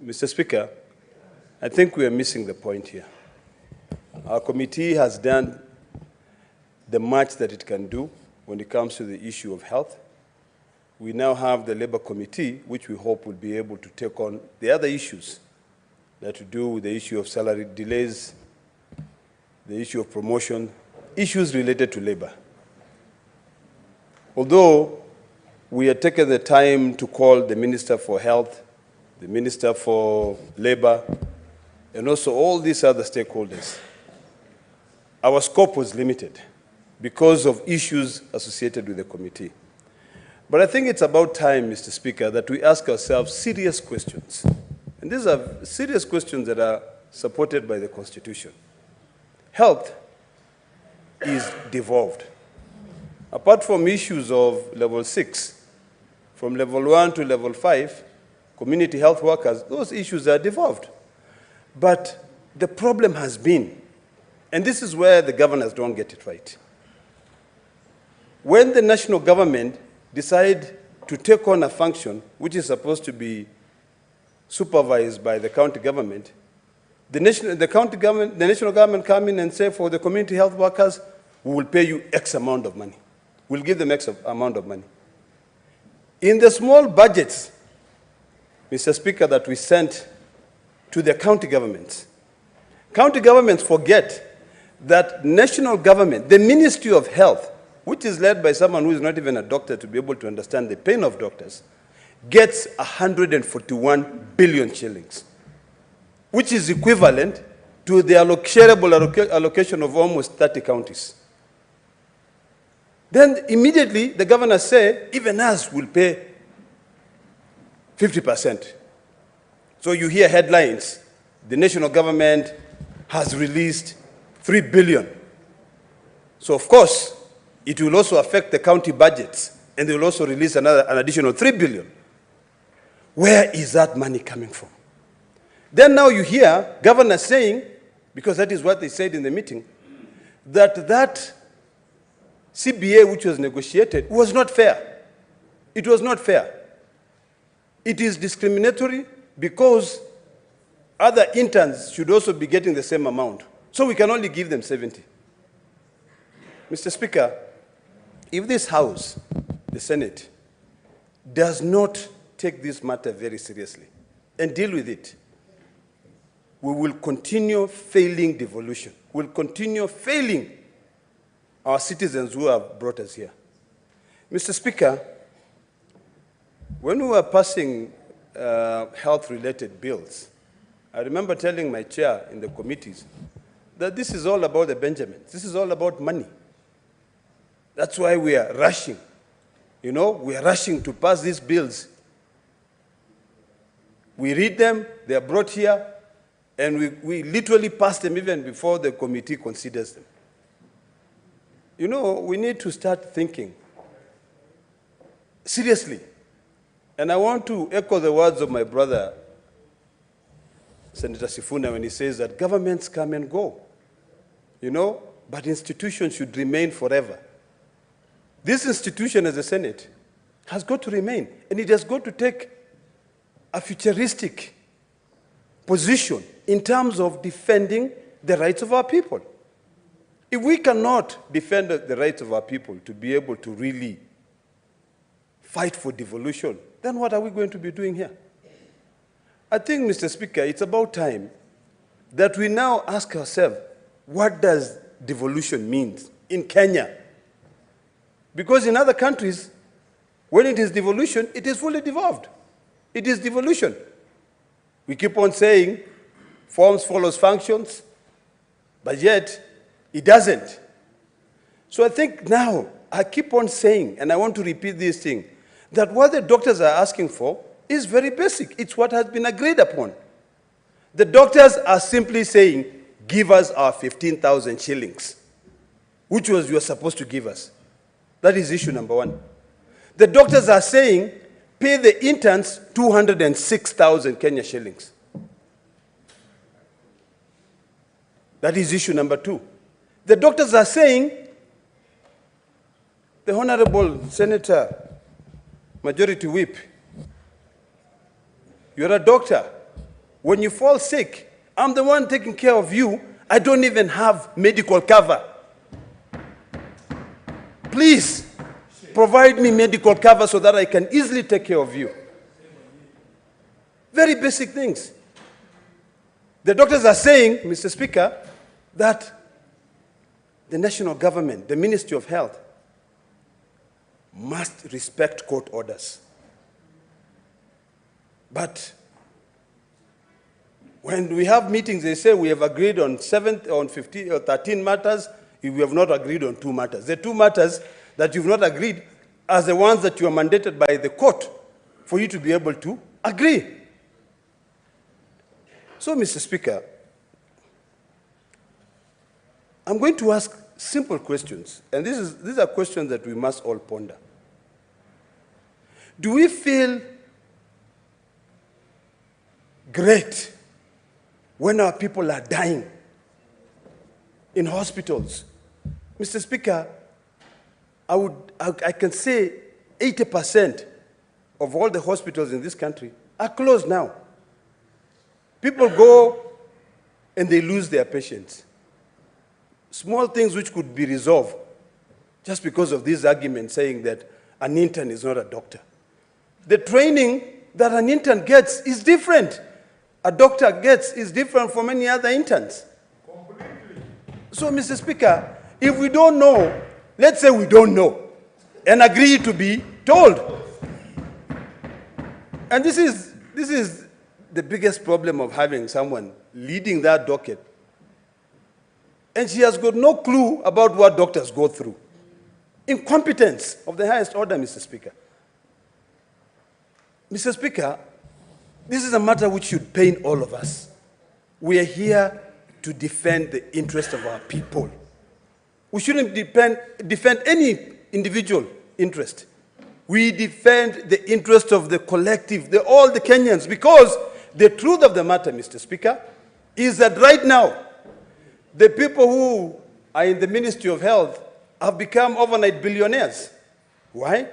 Mr. Speaker, I think we are missing the point here. Our committee has done the much that it can do when it comes to the issue of health. We now have the Labour Committee, which we hope will be able to take on the other issues that to do with the issue of salary delays, the issue of promotion, issues related to labor. Although we have taken the time to call the Minister for Health, the Minister for Labor, and also all these other stakeholders, our scope was limited because of issues associated with the committee. But I think it's about time, Mr. Speaker, that we ask ourselves serious questions. And these are serious questions that are supported by the Constitution. Health is devolved. Apart from issues of level 6, from level 1 to level 5, community health workers, those issues are devolved. But the problem has been, and this is where the governors don't get it right. When the national government decide to take on a function which is supposed to be supervised by the county government, the national government come in and say, for the community health workers, we will pay you X amount of money. We'll give them X amount of money. In the small budgets, Mr. Speaker, that we sent to the county governments forget that national government, the Ministry of Health, which is led by someone who is not even a doctor to be able to understand the pain of doctors, gets 141 billion shillings, which is equivalent to the shareable allocation of almost 30 counties. Then immediately the governors say, even us will pay 50%. So you hear headlines, the national government has released 3 billion. So of course, it will also affect the county budgets, and they will also release an additional 3 billion. Where is that money coming from? Then now you hear governors saying, because that is what they said in the meeting, that CBA which was negotiated was not fair. It was not fair. It is discriminatory because other interns should also be getting the same amount. So we can only give them 70. Mr. Speaker, if this House, the Senate, does not take this matter very seriously and deal with it, we will continue failing devolution. We'll continue failing our citizens who have brought us here. Mr. Speaker, when we were passing health-related bills, I remember telling my chair in the committees that this is all about the Benjamins. This is all about money. That's why we are rushing. You know, we are rushing to pass these bills. We read them, they are brought here, and we literally pass them even before the committee considers them. You know, we need to start thinking seriously. And I want to echo the words of my brother, Senator Sifuna, when he says that governments come and go, you know, but institutions should remain forever. This institution as the Senate has got to remain, and it has got to take a futuristic position in terms of defending the rights of our people. If we cannot defend the rights of our people to be able to really fight for devolution, then what are we going to be doing here? I think, Mr. Speaker, it's about time that we now ask ourselves, what does devolution mean in Kenya? Because in other countries, when it is devolution, it is fully devolved. It is devolution. We keep on saying forms follows functions, but yet it doesn't. So I think now, I keep on saying, and I want to repeat this thing, that what the doctors are asking for is very basic. It's what has been agreed upon. The doctors are simply saying, give us our 15,000 shillings, which was you were supposed to give us. That is issue number one. The doctors are saying, pay the interns 206,000 Kenya shillings. That is issue number two. The doctors are saying, the Honorable Senator, Majority Whip, you're a doctor. When you fall sick, I'm the one taking care of you. I don't even have medical cover. Please provide me medical cover so that I can easily take care of you. Very basic things. The doctors are saying, Mr. Speaker, that the national government, the Ministry of Health, must respect court orders. But when we have meetings, they say we have agreed on 15 or 13 matters, we have not agreed on 2 matters. The 2 matters that you've not agreed are the ones that you are mandated by the court for you to be able to agree. So, Mr. Speaker, I'm going to ask simple questions, and these are questions that we must all ponder. Do we feel great when our people are dying in hospitals? Mr. Speaker, I can say 80% of all the hospitals in this country are closed now. People go and they lose their patients. Small things which could be resolved just because of this argument saying that an intern is not a doctor. The training that an intern gets is different. A doctor gets is different from any other interns. Completely. So, Mr. Speaker, if we don't know, let's say we don't know and agree to be told. And this is the biggest problem of having someone leading that docket. And she has got no clue about what doctors go through. Incompetence of the highest order, Mr. Speaker. Mr. Speaker, this is a matter which should pain all of us. We are here to defend the interest of our people. We shouldn't defend any individual interest. We defend the interest of the collective, all the Kenyans, because the truth of the matter, Mr. Speaker, is that right now, the people who are in the Ministry of Health have become overnight billionaires. Why?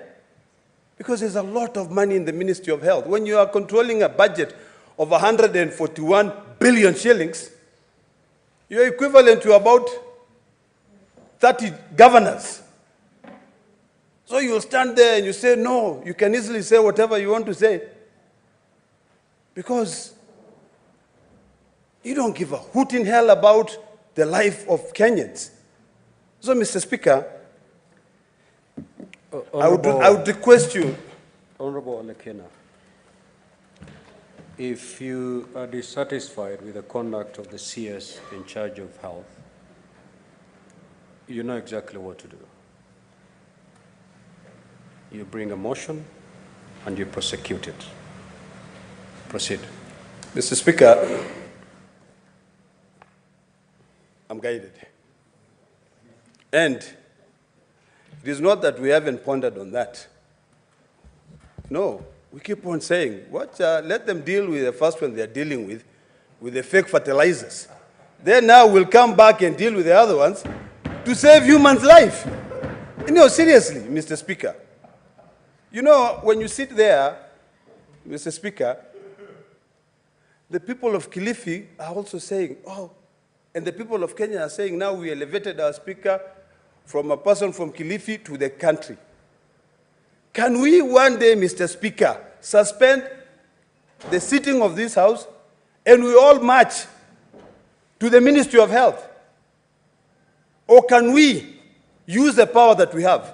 Because there's a lot of money in the Ministry of Health. When you are controlling a budget of 141 billion shillings, you're equivalent to about 30 governors. So you'll stand there and you say, no, you can easily say whatever you want to say. Because you don't give a hoot in hell about the life of Kenyans. So, Mr. Speaker, I would request you. Honorable Alekena, if you are dissatisfied with the conduct of the CS in charge of health, you know exactly what to do. You bring a motion and you prosecute it. Proceed. Mr. Speaker, I'm guided. And it is not that we haven't pondered on that. No, we keep on saying, let them deal with the first one they're dealing with the fake fertilizers. Then now we'll come back and deal with the other ones to save humans' life. Seriously, Mr. Speaker. When you sit there, Mr. Speaker, the people of Kilifi are also saying, and the people of Kenya are saying, now we elevated our speaker from a person from Kilifi to the country. Can we one day, Mr. Speaker, suspend the sitting of this House and we all march to the Ministry of Health? Or can we use the power that we have?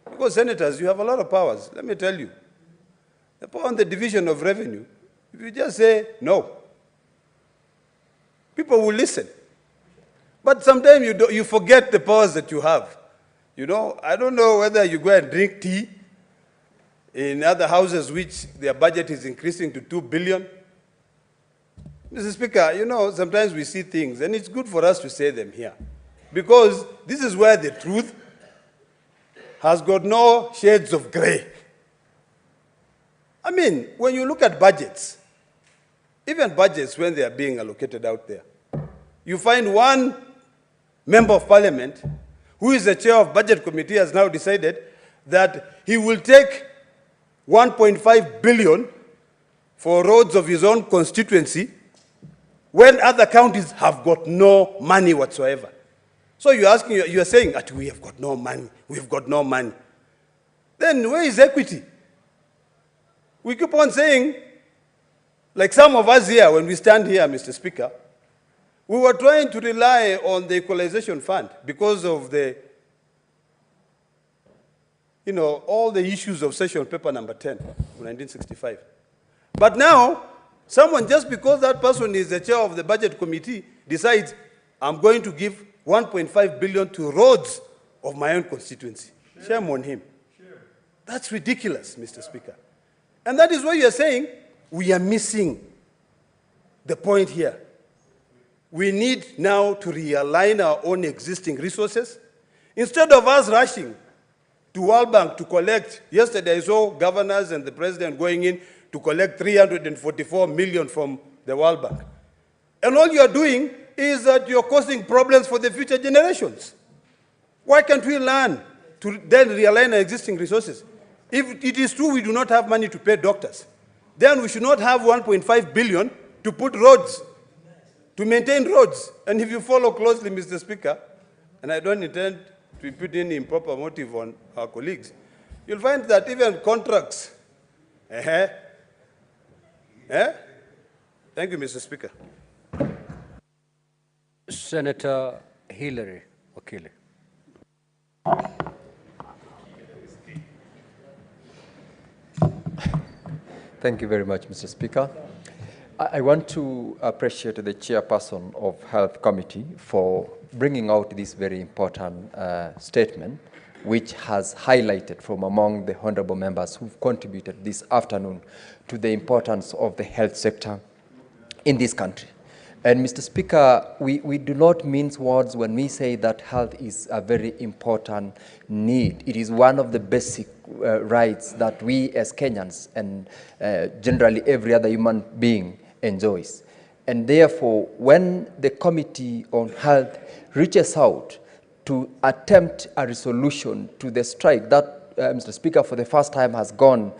Because, senators, you have a lot of powers. Let me tell you. The power on the division of revenue, if you just say no, people will listen. But sometimes you forget the powers that you have. I don't know whether you go and drink tea in other houses which their budget is increasing to 2 billion. Mr. Speaker, sometimes we see things, and it's good for us to say them here. Because this is where the truth has got no shades of gray. When you look at budgets, even budgets when they are being allocated out there, you find one member of parliament who is the chair of budget committee has now decided that he will take 1.5 billion for roads of his own constituency when other counties have got no money whatsoever. So you're saying that we have got no money, we've got no money. Then where is equity? We keep on saying, like some of us here, when we stand here, Mr. Speaker, we were trying to rely on the equalization fund because of the, all the issues of session paper number 10 of 1965. But now, someone, just because that person is the chair of the budget committee, decides, I'm going to give 1.5 billion to roads of my own constituency. Shame on him. That's ridiculous, Mr. Speaker. And that is why you're saying we are missing the point here. We need now to realign our own existing resources. Instead of us rushing to World Bank to collect, yesterday I saw governors and the president going in to collect 344 million from the World Bank. And all you're doing is that you're causing problems for the future generations. Why can't we learn to then realign our existing resources? If it is true we do not have money to pay doctors, then we should not have 1.5 billion to put roads, to maintain roads. And if you follow closely, Mr. Speaker, and I don't intend to put any improper motive on our colleagues, you'll find that even contracts. Thank you, Mr. Speaker. Senator Hillary Wakili. Thank you very much, Mr. Speaker. I want to appreciate the chairperson of Health Committee for bringing out this very important statement, which has highlighted from among the honorable members who've contributed this afternoon to the importance of the health sector in this country. And Mr. Speaker, we do not mince words when we say that health is a very important need. It is one of the basic rights that we as Kenyans and generally every other human being enjoys. And therefore, when the Committee on Health reaches out to attempt a resolution to the strike that, Mr. Speaker, for the first time has gone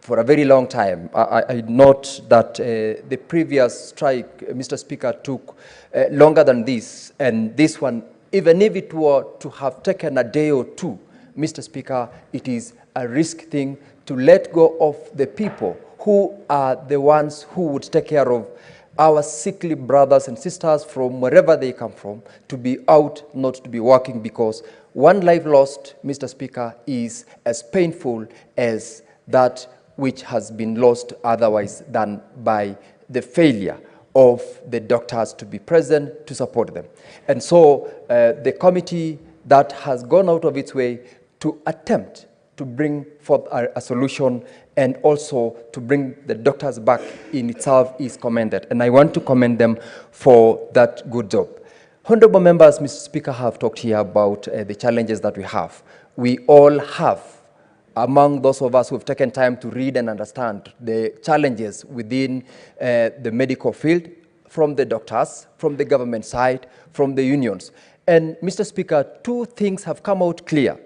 for a very long time. I note that the previous strike, Mr. Speaker, took longer than this, and this one, even if it were to have taken a day or two, Mr. Speaker, it is a risk thing to let go of the people who are the ones who would take care of our sickly brothers and sisters from wherever they come from, to be out, not to be working, because one life lost, Mr. Speaker, is as painful as that which has been lost otherwise than by the failure of the doctors to be present to support them. And so the committee that has gone out of its way to attempt to bring forth a solution and also to bring the doctors back in itself is commended. And I want to commend them for that good job. Honorable members, Mr. Speaker, have talked here about the challenges that we have. We all have, among those of us who have taken time to read and understand the challenges within the medical field, from the doctors, from the government side, from the unions. And Mr. Speaker, two things have come out clear.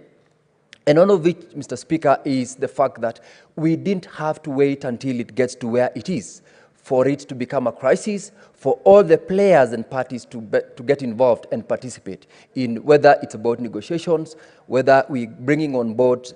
And one of which, Mr. Speaker, is the fact that we didn't have to wait until it gets to where it is for it to become a crisis, for all the players and parties to get involved and participate in whether it's about negotiations, whether we're bringing on board